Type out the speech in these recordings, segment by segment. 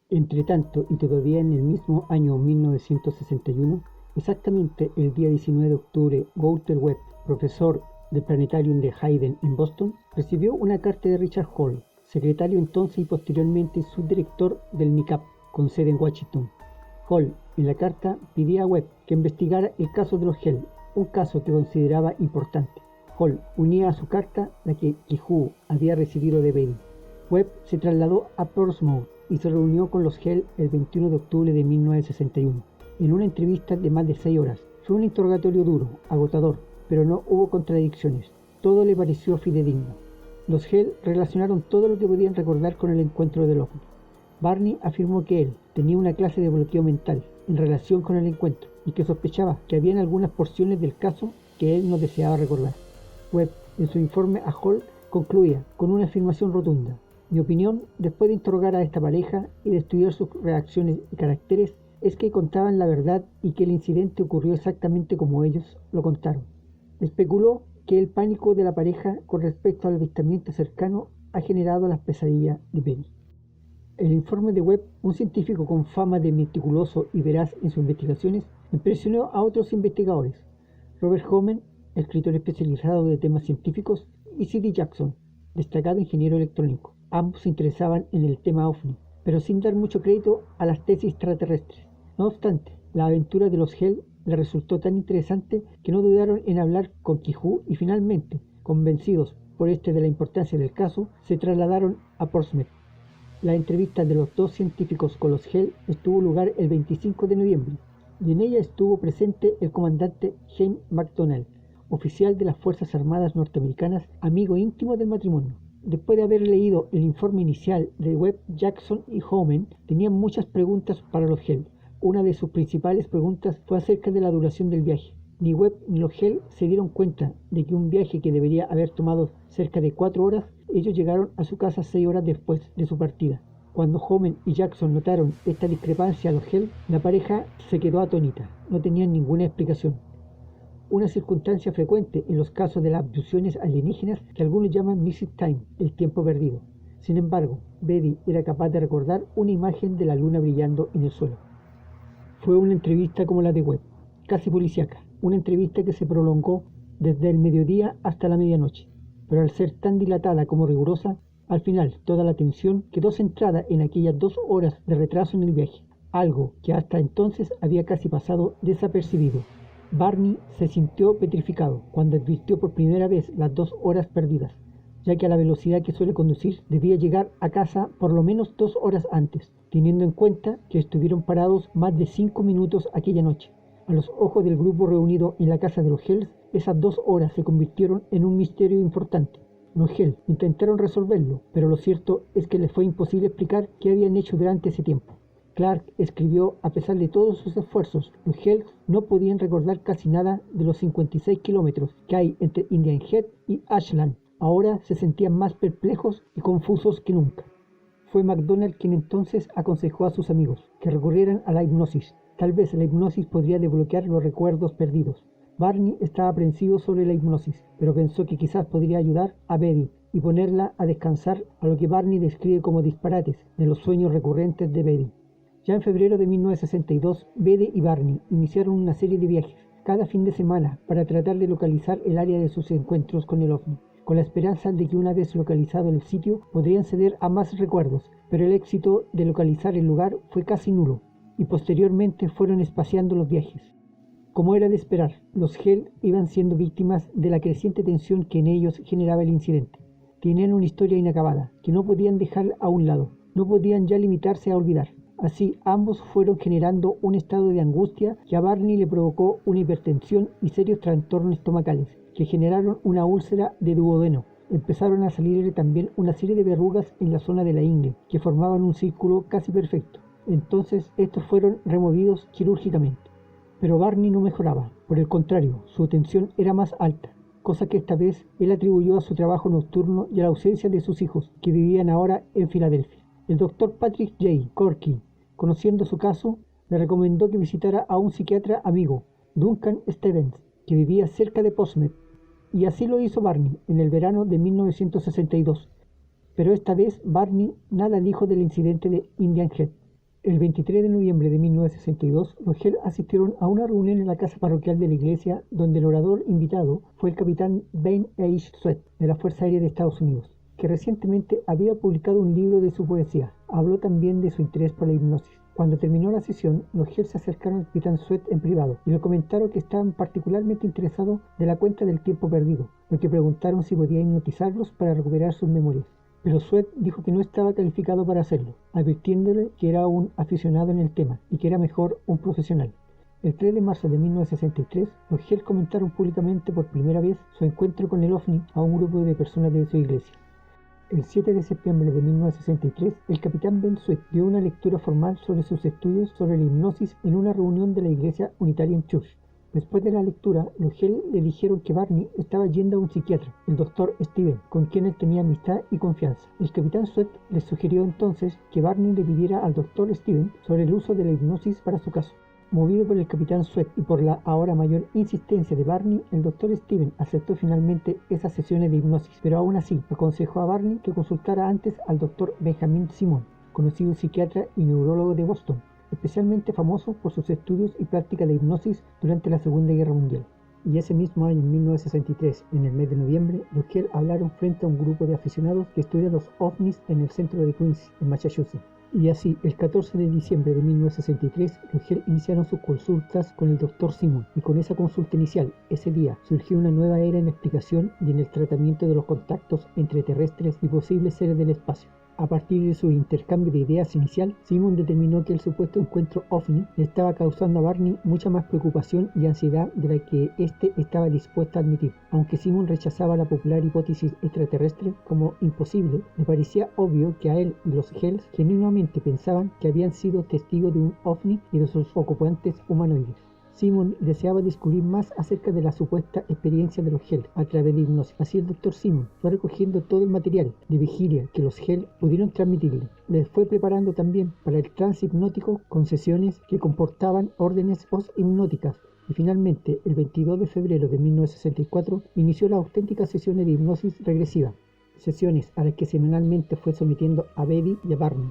Entretanto, y todavía en el mismo año 1961, exactamente el día 19 de octubre, Walter Webb, profesor del Planetarium de Hayden en Boston, recibió una carta de Richard Hall, secretario entonces y posteriormente subdirector del NICAP, con sede en Washington. Hall, en la carta, pedía a Webb que investigara el caso de los Hell, un caso que consideraba importante. Hall unía a su carta la que Qihu había recibido de Beatty. Webb se trasladó a Portsmouth y se reunió con los Hell el 21 de octubre de 1961, en una entrevista de más de 6 horas. Fue un interrogatorio duro, agotador, pero no hubo contradicciones. Todo le pareció fidedigno. Los Hell relacionaron todo lo que podían recordar con el encuentro del ovni. Barney afirmó que él tenía una clase de bloqueo mental en relación con el encuentro y que sospechaba que habían algunas porciones del caso que él no deseaba recordar. Webb, en su informe a Hall, concluía con una afirmación rotunda: mi opinión, después de interrogar a esta pareja y de estudiar sus reacciones y caracteres, es que contaban la verdad y que el incidente ocurrió exactamente como ellos lo contaron. Especuló que el pánico de la pareja con respecto al avistamiento cercano ha generado las pesadillas de Beatty. El informe de Webb, un científico con fama de meticuloso y veraz en sus investigaciones, impresionó a otros investigadores: Robert Hohmann, escritor especializado de temas científicos, y C.D. Jackson, destacado ingeniero electrónico. Ambos se interesaban en el tema OVNI, pero sin dar mucho crédito a las tesis extraterrestres. No obstante, la aventura de los Hell les resultó tan interesante que no dudaron en hablar con Qihu y finalmente, convencidos por este de la importancia del caso, se trasladaron a Portsmouth. La entrevista de los dos científicos con los Hell tuvo lugar el 25 de noviembre y en ella estuvo presente el comandante James McDonnell, oficial de las Fuerzas Armadas norteamericanas, amigo íntimo del matrimonio. Después de haber leído el informe inicial de Webb, Jackson y Hohmann tenían muchas preguntas para los Hell. Una de sus principales preguntas fue acerca de la duración del viaje. Ni Webb ni los Hell se dieron cuenta de que un viaje que debería haber tomado cerca de 4 horas, ellos llegaron a su casa 6 horas después de su partida. Cuando Hohmann y Jackson notaron esta discrepancia a los Hell, la pareja se quedó atónita. No tenían ninguna explicación. Una circunstancia frecuente en los casos de las abducciones alienígenas que algunos llaman missing time, el tiempo perdido. Sin embargo, Beatty era capaz de recordar una imagen de la luna brillando en el suelo. Fue una entrevista como la de Webb, casi policíaca, una entrevista que se prolongó desde el mediodía hasta la medianoche, pero al ser tan dilatada como rigurosa, al final toda la atención quedó centrada en aquellas 2 horas de retraso en el viaje, algo que hasta entonces había casi pasado desapercibido. Barney se sintió petrificado cuando advirtió por primera vez las 2 horas perdidas, ya que a la velocidad que suele conducir debía llegar a casa por lo menos 2 horas antes, teniendo en cuenta que estuvieron parados más de 5 minutos aquella noche. A los ojos del grupo reunido en la casa de los Hells, esas 2 horas se convirtieron en un misterio importante. Los Hells intentaron resolverlo, pero lo cierto es que les fue imposible explicar qué habían hecho durante ese tiempo. Clark escribió: a pesar de todos sus esfuerzos, los Hells no podían recordar casi nada de los 56 kilómetros que hay entre Indian Head y Ashland. Ahora se sentían más perplejos y confusos que nunca. Fue McDonnell quien entonces aconsejó a sus amigos que recurrieran a la hipnosis. Tal vez la hipnosis podría desbloquear los recuerdos perdidos. Barney estaba aprensivo sobre la hipnosis, pero pensó que quizás podría ayudar a Beatty y ponerla a descansar, a lo que Barney describe como disparates de los sueños recurrentes de Beatty. Ya en febrero de 1962, Beatty y Barney iniciaron una serie de viajes cada fin de semana para tratar de localizar el área de sus encuentros con el ovni, con la esperanza de que una vez localizado el sitio podrían ceder a más recuerdos, pero el éxito de localizar el lugar fue casi nulo, y posteriormente fueron espaciando los viajes. Como era de esperar, los Hell iban siendo víctimas de la creciente tensión que en ellos generaba el incidente. Tenían una historia inacabada, que no podían dejar a un lado, no podían ya limitarse a olvidar. Así, ambos fueron generando un estado de angustia que a Barney le provocó una hipertensión y serios trastornos estomacales, que generaron una úlcera de duodeno. Empezaron a salir también una serie de verrugas en la zona de la ingle, que formaban un círculo casi perfecto. Entonces, estos fueron removidos quirúrgicamente. Pero Barney no mejoraba, por el contrario, su tensión era más alta, cosa que esta vez él atribuyó a su trabajo nocturno y a la ausencia de sus hijos, que vivían ahora en Filadelfia. El doctor Patrick J. Corky, conociendo su caso, le recomendó que visitara a un psiquiatra amigo, Duncan Stevens, que vivía cerca de Portsmouth, y así lo hizo Barney en el verano de 1962. Pero esta vez Barney nada dijo del incidente de Indian Head. El 23 de noviembre de 1962, los Hell asistieron a una reunión en la casa parroquial de la iglesia, donde el orador invitado fue el capitán Ben H. Sweat, de la Fuerza Aérea de Estados Unidos, que recientemente había publicado un libro de su poesía. Habló también de su interés por la hipnosis. Cuando terminó la sesión, los Hell se acercaron al capitán Sweat en privado y le comentaron que estaban particularmente interesados de la cuenta del tiempo perdido, lo que preguntaron si podía hipnotizarlos para recuperar sus memorias. Pero Sweat dijo que no estaba calificado para hacerlo, advirtiéndole que era un aficionado en el tema y que era mejor un profesional. El 3 de marzo de 1963, los Hell comentaron públicamente por primera vez su encuentro con el OVNI a un grupo de personas de su iglesia. El 7 de septiembre de 1963, el capitán Ben Sweat dio una lectura formal sobre sus estudios sobre la hipnosis en una reunión de la iglesia Unitarian Church. Después de la lectura, los Hell le dijeron que Barney estaba yendo a un psiquiatra, el Dr. Steven, con quien él tenía amistad y confianza. El capitán Sweat les sugirió entonces que Barney le pidiera al Dr. Steven sobre el uso de la hipnosis para su caso. Movido por el capitán Sweat y por la ahora mayor insistencia de Barney, el Dr. Steven aceptó finalmente esas sesiones de hipnosis, pero aún así aconsejó a Barney que consultara antes al Dr. Benjamin Simon, conocido psiquiatra y neurólogo de Boston, especialmente famoso por sus estudios y práctica de hipnosis durante la Segunda Guerra Mundial. Y ese mismo año, en 1963, en el mes de noviembre, los Hell hablaron frente a un grupo de aficionados que estudian los ovnis en el centro de Quincy, en Massachusetts. Y así, el 14 de diciembre de 1963, los Hell iniciaron sus consultas con el Dr. Simon, y con esa consulta inicial, ese día, surgió una nueva era en la explicación y en el tratamiento de los contactos entre terrestres y posibles seres del espacio. A partir de su intercambio de ideas inicial, Simon determinó que el supuesto encuentro OVNI le estaba causando a Barney mucha más preocupación y ansiedad de la que éste estaba dispuesto a admitir. Aunque Simon rechazaba la popular hipótesis extraterrestre como imposible, le parecía obvio que a él y los Hells genuinamente pensaban que habían sido testigos de un OVNI y de sus ocupantes humanoides. Simon deseaba descubrir más acerca de la supuesta experiencia de los Hell a través de hipnosis. Así el Dr. Simon fue recogiendo todo el material de vigilia que los Hell pudieron transmitirle. Les fue preparando también para el trance hipnótico con sesiones que comportaban órdenes post-hipnóticas. Y finalmente, el 22 de febrero de 1964, inició las auténticas sesiones de hipnosis regresiva, sesiones a las que semanalmente fue sometiendo a Betty y a Barney.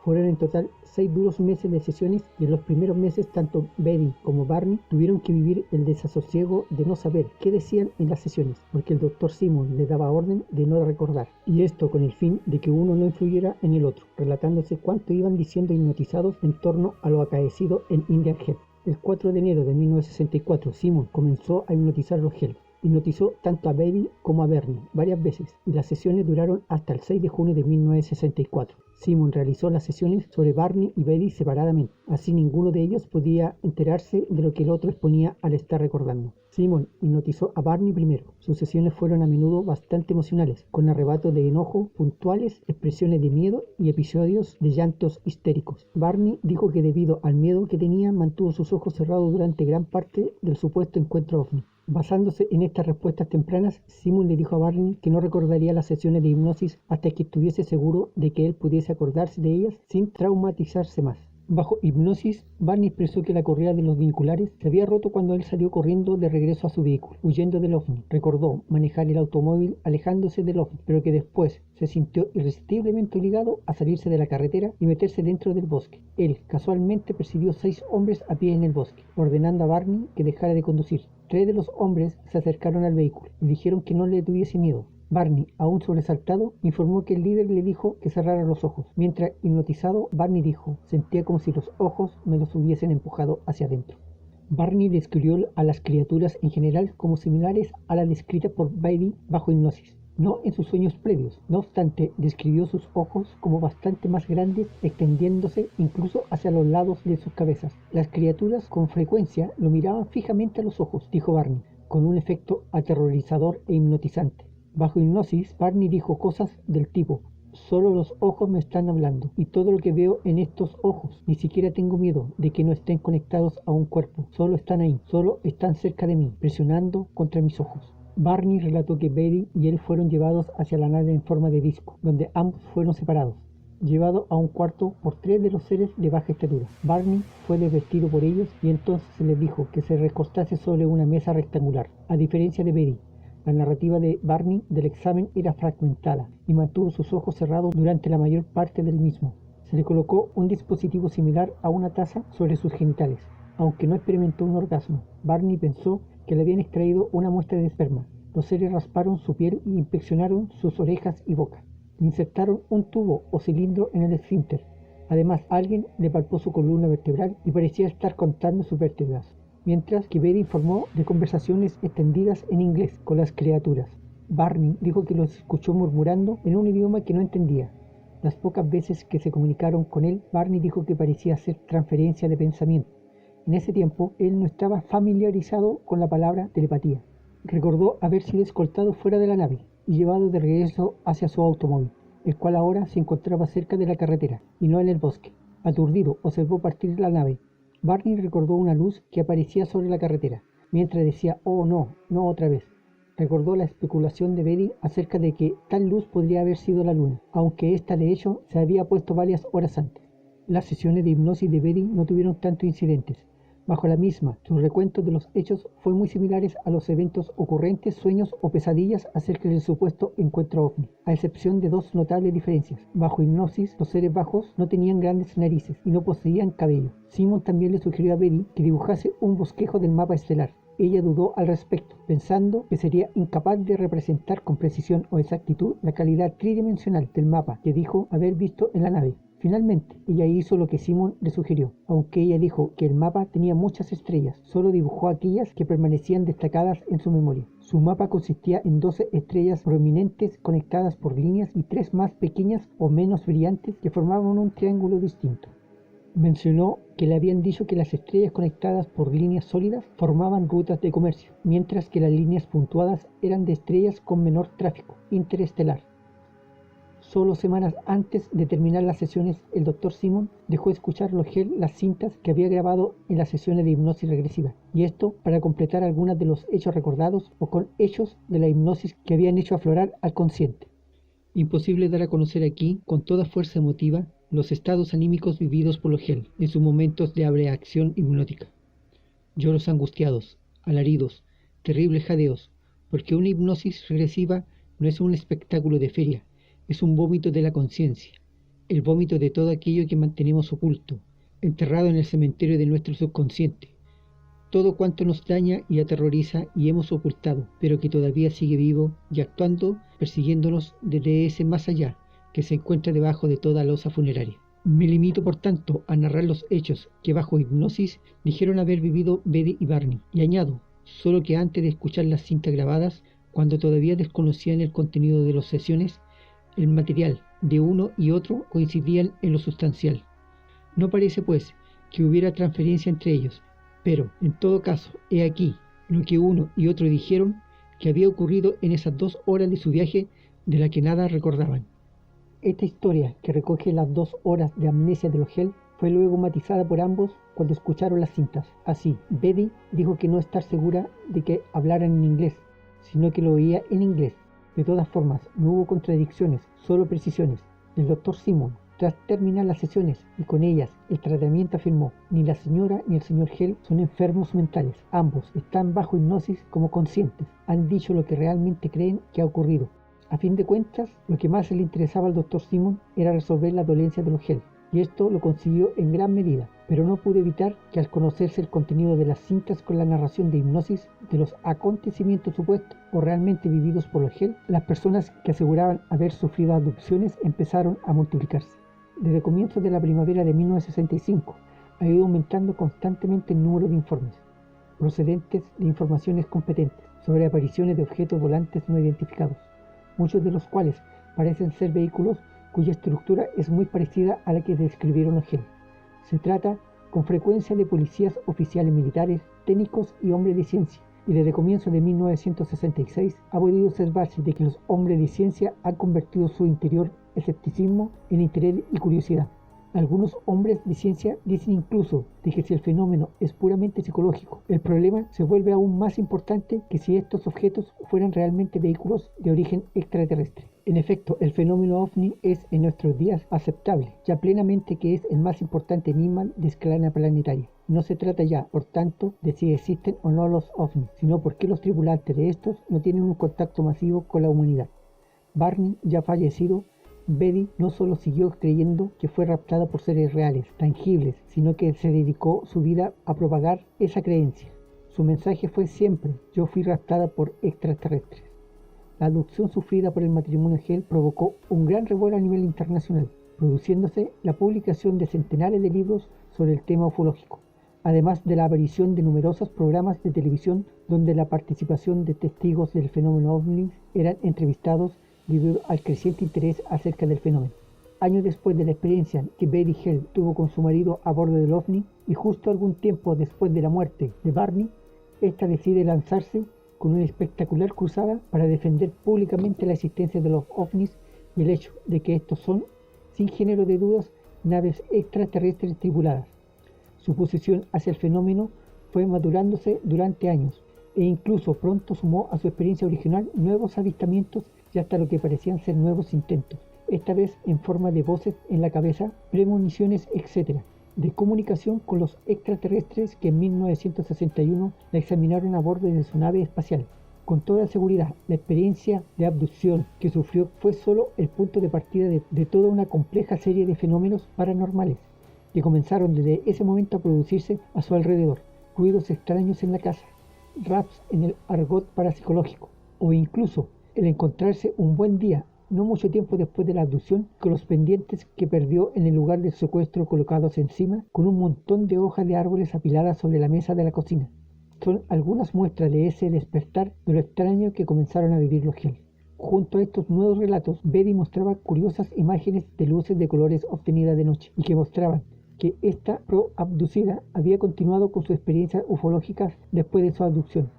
Fueron en total 6 duros meses de sesiones y en los primeros meses tanto Betty como Barney tuvieron que vivir el desasosiego de no saber qué decían en las sesiones, porque el Dr. Simon les daba orden de no recordar, y esto con el fin de que uno no influyera en el otro, relatándose cuánto iban diciendo hipnotizados en torno a lo acaecido en Indian Head. El 4 de enero de 1964, Simon comenzó a hipnotizar a los Hell. Hipnotizó tanto a Betty como a Barney varias veces, y las sesiones duraron hasta el 6 de junio de 1964. Simon realizó las sesiones sobre Barney y Betty separadamente, así ninguno de ellos podía enterarse de lo que el otro exponía al estar recordando. Simon hipnotizó a Barney primero. Sus sesiones fueron a menudo bastante emocionales, con arrebatos de enojo puntuales, expresiones de miedo y episodios de llantos histéricos. Barney dijo que debido al miedo que tenía, mantuvo sus ojos cerrados durante gran parte del supuesto encuentro OVNI. Basándose en estas respuestas tempranas, Simon le dijo a Barney que no recordaría las sesiones de hipnosis hasta que estuviese seguro de que él pudiese acordarse de ellas sin traumatizarse más. Bajo hipnosis, Barney expresó que la correa de los vinculares se había roto cuando él salió corriendo de regreso a su vehículo, huyendo del OVNI. Recordó manejar el automóvil alejándose del OVNI, pero que después se sintió irresistiblemente obligado a salirse de la carretera y meterse dentro del bosque. Él casualmente percibió 6 hombres a pie en el bosque, ordenando a Barney que dejara de conducir. 3 de los hombres se acercaron al vehículo y dijeron que no le tuviese miedo. Barney, aún sobresaltado, informó que el líder le dijo que cerrara los ojos. Mientras, hipnotizado, Barney dijo: sentía como si los ojos me los hubiesen empujado hacia adentro. Barney describió a las criaturas en general como similares a las descritas por Betty bajo hipnosis, no en sus sueños previos. No obstante, describió sus ojos como bastante más grandes, extendiéndose incluso hacia los lados de sus cabezas. Las criaturas con frecuencia lo miraban fijamente a los ojos, dijo Barney, con un efecto aterrorizador e hipnotizante. Bajo hipnosis, Barney dijo cosas del tipo: solo los ojos me están hablando, y todo lo que veo en estos ojos, ni siquiera tengo miedo de que no estén conectados a un cuerpo, solo están ahí, solo están cerca de mí, presionando contra mis ojos. Barney relató que Betty y él fueron llevados hacia la nave en forma de disco, donde ambos fueron separados, llevado a un cuarto por 3 de los seres de baja estatura. Barney fue desvestido por ellos y entonces se les dijo que se recostase sobre una mesa rectangular. A diferencia de Betty, la narrativa de Barney del examen era fragmentada y mantuvo sus ojos cerrados durante la mayor parte del mismo. Se le colocó un dispositivo similar a una taza sobre sus genitales. Aunque no experimentó un orgasmo, Barney pensó que le habían extraído una muestra de esperma. Los seres rasparon su piel y inspeccionaron sus orejas y boca. Le insertaron un tubo o cilindro en el esfínter. Además, alguien le palpó su columna vertebral y parecía estar contando sus vértebras, mientras que Betty informó de conversaciones extendidas en inglés con las criaturas. Barney dijo que los escuchó murmurando en un idioma que no entendía. Las pocas veces que se comunicaron con él, Barney dijo que parecía hacer transferencia de pensamiento. En ese tiempo, él no estaba familiarizado con la palabra telepatía. Recordó haber sido escoltado fuera de la nave y llevado de regreso hacia su automóvil, el cual ahora se encontraba cerca de la carretera y no en el bosque. Aturdido, observó partir la nave. Barney recordó una luz que aparecía sobre la carretera, mientras decía, «Oh, no, no otra vez». Recordó la especulación de Betty acerca de que tal luz podría haber sido la luna, aunque ésta de hecho se había puesto varias horas antes. Las sesiones de hipnosis de Betty no tuvieron tantos incidentes. Bajo la misma, sus recuentos de los hechos fue muy similares a los eventos ocurrentes, sueños o pesadillas acerca del supuesto encuentro ovni, a excepción de dos notables diferencias. Bajo hipnosis, los seres bajos no tenían grandes narices y no poseían cabello. Simon también le sugirió a Betty que dibujase un bosquejo del mapa estelar. Ella dudó al respecto, pensando que sería incapaz de representar con precisión o exactitud la calidad tridimensional del mapa que dijo haber visto en la nave. Finalmente, ella hizo lo que Simon le sugirió. Aunque ella dijo que el mapa tenía muchas estrellas, solo dibujó aquellas que permanecían destacadas en su memoria. Su mapa consistía en 12 estrellas prominentes conectadas por líneas y 3 más pequeñas o menos brillantes que formaban un triángulo distinto. Mencionó que le habían dicho que las estrellas conectadas por líneas sólidas formaban rutas de comercio, mientras que las líneas puntuadas eran de estrellas con menor tráfico interestelar. Solo semanas antes de terminar las sesiones, el Dr. Simon dejó escuchar Logel las cintas que había grabado en las sesiones de hipnosis regresiva, y esto para completar algunos de los hechos recordados o con hechos de la hipnosis que habían hecho aflorar al consciente. Imposible dar a conocer aquí, con toda fuerza emotiva, los estados anímicos vividos por Logel en sus momentos de abreacción hipnótica. Lloros angustiados, alaridos, terribles jadeos, porque una hipnosis regresiva no es un espectáculo de feria, es un vómito de la conciencia, el vómito de todo aquello que mantenemos oculto, enterrado en el cementerio de nuestro subconsciente, todo cuanto nos daña y aterroriza y hemos ocultado, pero que todavía sigue vivo y actuando, persiguiéndonos desde ese más allá que se encuentra debajo de toda losa funeraria. Me limito, por tanto, a narrar los hechos que bajo hipnosis dijeron haber vivido Betty y Barney, y añado, solo que antes de escuchar las cintas grabadas, cuando todavía desconocían el contenido de las sesiones, el material de uno y otro coincidían en lo sustancial. No parece, pues, que hubiera transferencia entre ellos, pero, en todo caso, he aquí lo que uno y otro dijeron que había ocurrido en esas 2 horas de su viaje de la que nada recordaban. Esta historia, que recoge las 2 horas de amnesia de Logel, fue luego matizada por ambos cuando escucharon las cintas. Así, Betty dijo que no estar segura de que hablaran en inglés, sino que lo oía en inglés. De todas formas, no hubo contradicciones, solo precisiones. El Dr. Simon, tras terminar las sesiones y con ellas el tratamiento, afirmó: ni la señora ni el señor Hell son enfermos mentales. Ambos están bajo hipnosis como conscientes. Han dicho lo que realmente creen que ha ocurrido. A fin de cuentas, lo que más le interesaba al Dr. Simon era resolver la dolencia de los Hell, y esto lo consiguió en gran medida, pero no pudo evitar que al conocerse el contenido de las cintas con la narración de hipnosis de los acontecimientos supuestos o realmente vividos por los Hell, las personas que aseguraban haber sufrido abducciones empezaron a multiplicarse. Desde comienzos de la primavera de 1965 ha ido aumentando constantemente el número de informes procedentes de informaciones competentes sobre apariciones de objetos volantes no identificados, muchos de los cuales parecen ser vehículos cuya estructura es muy parecida a la que describieron los Hell. Se trata con frecuencia de policías, oficiales militares, técnicos y hombres de ciencia, y desde comienzos de 1966 ha podido observarse de que los hombres de ciencia han convertido su interior escepticismo en interés y curiosidad. Algunos hombres de ciencia dicen incluso de que si el fenómeno es puramente psicológico, el problema se vuelve aún más importante que si estos objetos fueran realmente vehículos de origen extraterrestre. En efecto, el fenómeno ovni es en nuestros días aceptable, ya plenamente que es el más importante enigma de escala planetaria. No se trata ya, por tanto, de si existen o no los ovnis, sino por qué los tripulantes de estos no tienen un contacto masivo con la humanidad. Barney, ya fallecido, Betty no solo siguió creyendo que fue raptada por seres reales, tangibles, sino que se dedicó su vida a propagar esa creencia. Su mensaje fue siempre: yo fui raptada por extraterrestres. La abducción sufrida por el matrimonio Hale provocó un gran revuelo a nivel internacional, produciéndose la publicación de centenares de libros sobre el tema ufológico, además de la aparición de numerosos programas de televisión donde la participación de testigos del fenómeno OVNI eran entrevistados debido al creciente interés acerca del fenómeno. Años después de la experiencia que Betty Hale tuvo con su marido a bordo del OVNI y justo algún tiempo después de la muerte de Barney, esta decide lanzarse con una espectacular cruzada para defender públicamente la existencia de los OVNIs y el hecho de que estos son, sin género de dudas, naves extraterrestres tripuladas. Su posición hacia el fenómeno fue madurándose durante años e incluso pronto sumó a su experiencia original nuevos avistamientos y hasta lo que parecían ser nuevos intentos, esta vez en forma de voces en la cabeza, premoniciones, etc., de comunicación con los extraterrestres que en 1961 la examinaron a bordo de su nave espacial. Con toda seguridad, la experiencia de abducción que sufrió fue solo el punto de partida de toda una compleja serie de fenómenos paranormales que comenzaron desde ese momento a producirse a su alrededor: ruidos extraños en la casa, raps en el argot parapsicológico, o incluso el encontrarse un buen día, no mucho tiempo después de la abducción, con los pendientes que perdió en el lugar del secuestro colocados encima, con un montón de hojas de árboles apiladas sobre la mesa de la cocina. Son algunas muestras de ese despertar de lo extraño que comenzaron a vivir los Hale. Junto a estos nuevos relatos, Betty mostraba curiosas imágenes de luces de colores obtenidas de noche y que mostraban que esta pro-abducida había continuado con sus experiencias ufológicas después de su abducción.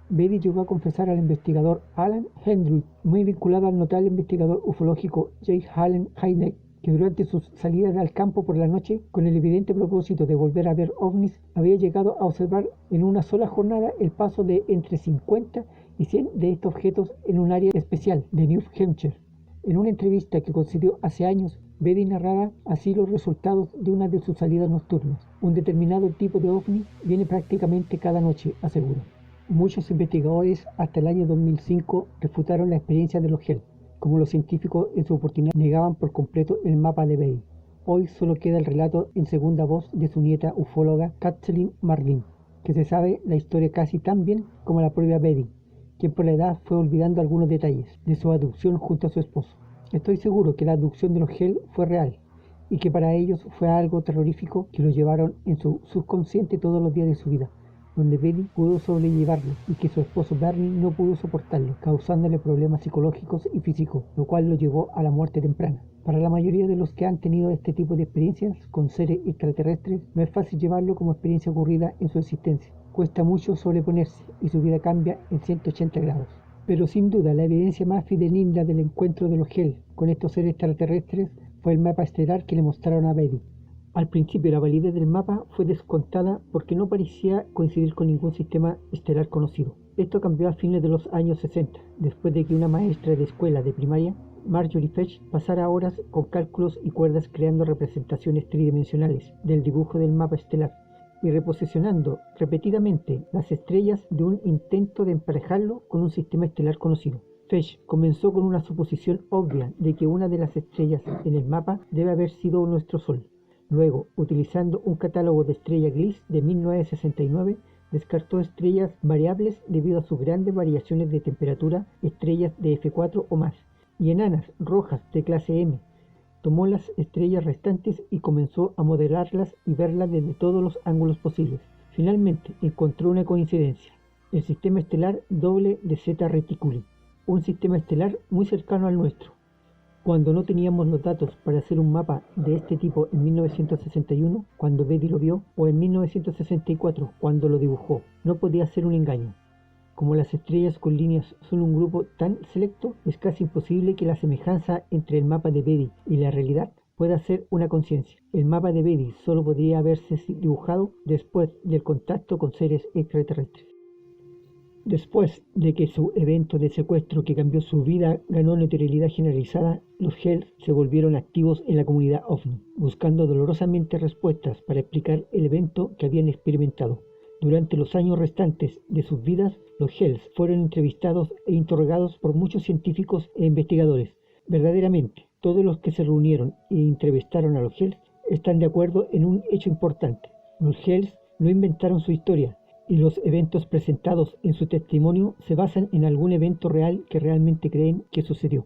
Betty llegó a confesar al investigador Alan Hendricks, muy vinculado al notable investigador ufológico J. Allen Hynek, que durante sus salidas al campo por la noche, con el evidente propósito de volver a ver ovnis, había llegado a observar en una sola jornada el paso de entre 50 y 100 de estos objetos en un área especial de New Hampshire. En una entrevista que concedió hace años, Betty narraba así los resultados de una de sus salidas nocturnas. Un determinado tipo de ovni viene prácticamente cada noche, aseguró. Muchos investigadores hasta el año 2005 refutaron la experiencia de los Hale, como los científicos en su oportunidad negaban por completo el mapa de Betty. Hoy solo queda el relato en segunda voz de su nieta ufóloga Kathleen Marlin, que se sabe la historia casi tan bien como la propia Betty, quien por la edad fue olvidando algunos detalles de su abducción junto a su esposo. Estoy seguro que la abducción de los Hale fue real y que para ellos fue algo terrorífico que los llevaron en su subconsciente todos los días de su vida, donde Betty pudo sobrellevarlo y que su esposo Barney no pudo soportarlo, causándole problemas psicológicos y físicos, lo cual lo llevó a la muerte temprana. Para la mayoría de los que han tenido este tipo de experiencias con seres extraterrestres, no es fácil llevarlo como experiencia ocurrida en su existencia. Cuesta mucho sobreponerse y su vida cambia en 180 grados. Pero sin duda la evidencia más fidedigna del encuentro de los Hale con estos seres extraterrestres fue el mapa estelar que le mostraron a Betty. Al principio la validez del mapa fue descontada porque no parecía coincidir con ningún sistema estelar conocido. Esto cambió a fines de los años 60, después de que una maestra de escuela de primaria, Marjorie Fetch, pasara horas con cálculos y cuerdas creando representaciones tridimensionales del dibujo del mapa estelar y reposicionando repetidamente las estrellas de un intento de emparejarlo con un sistema estelar conocido. Fetch comenzó con una suposición obvia de que una de las estrellas en el mapa debe haber sido nuestro Sol. Luego, utilizando un catálogo de estrellas Gliese de 1969, descartó estrellas variables debido a sus grandes variaciones de temperatura, estrellas de F4 o más, y enanas rojas de clase M. Tomó las estrellas restantes y comenzó a modelarlas y verlas desde todos los ángulos posibles. Finalmente, encontró una coincidencia: el sistema estelar doble de Zeta Reticuli, un sistema estelar muy cercano al nuestro. Cuando no teníamos los datos para hacer un mapa de este tipo en 1961, cuando Betty lo vio, o en 1964, cuando lo dibujó, no podía ser un engaño. Como las estrellas con líneas son un grupo tan selecto, es casi imposible que la semejanza entre el mapa de Betty y la realidad pueda ser una coincidencia. El mapa de Betty solo podría haberse dibujado después del contacto con seres extraterrestres. Después de que su evento de secuestro que cambió su vida ganó notoriedad generalizada, los Hale se volvieron activos en la comunidad OVNI, buscando dolorosamente respuestas para explicar el evento que habían experimentado. Durante los años restantes de sus vidas, los Hale fueron entrevistados e interrogados por muchos científicos e investigadores. Verdaderamente, todos los que se reunieron e entrevistaron a los Hells están de acuerdo en un hecho importante. Los Hells no inventaron su historia, y los eventos presentados en su testimonio se basan en algún evento real que realmente creen que sucedió.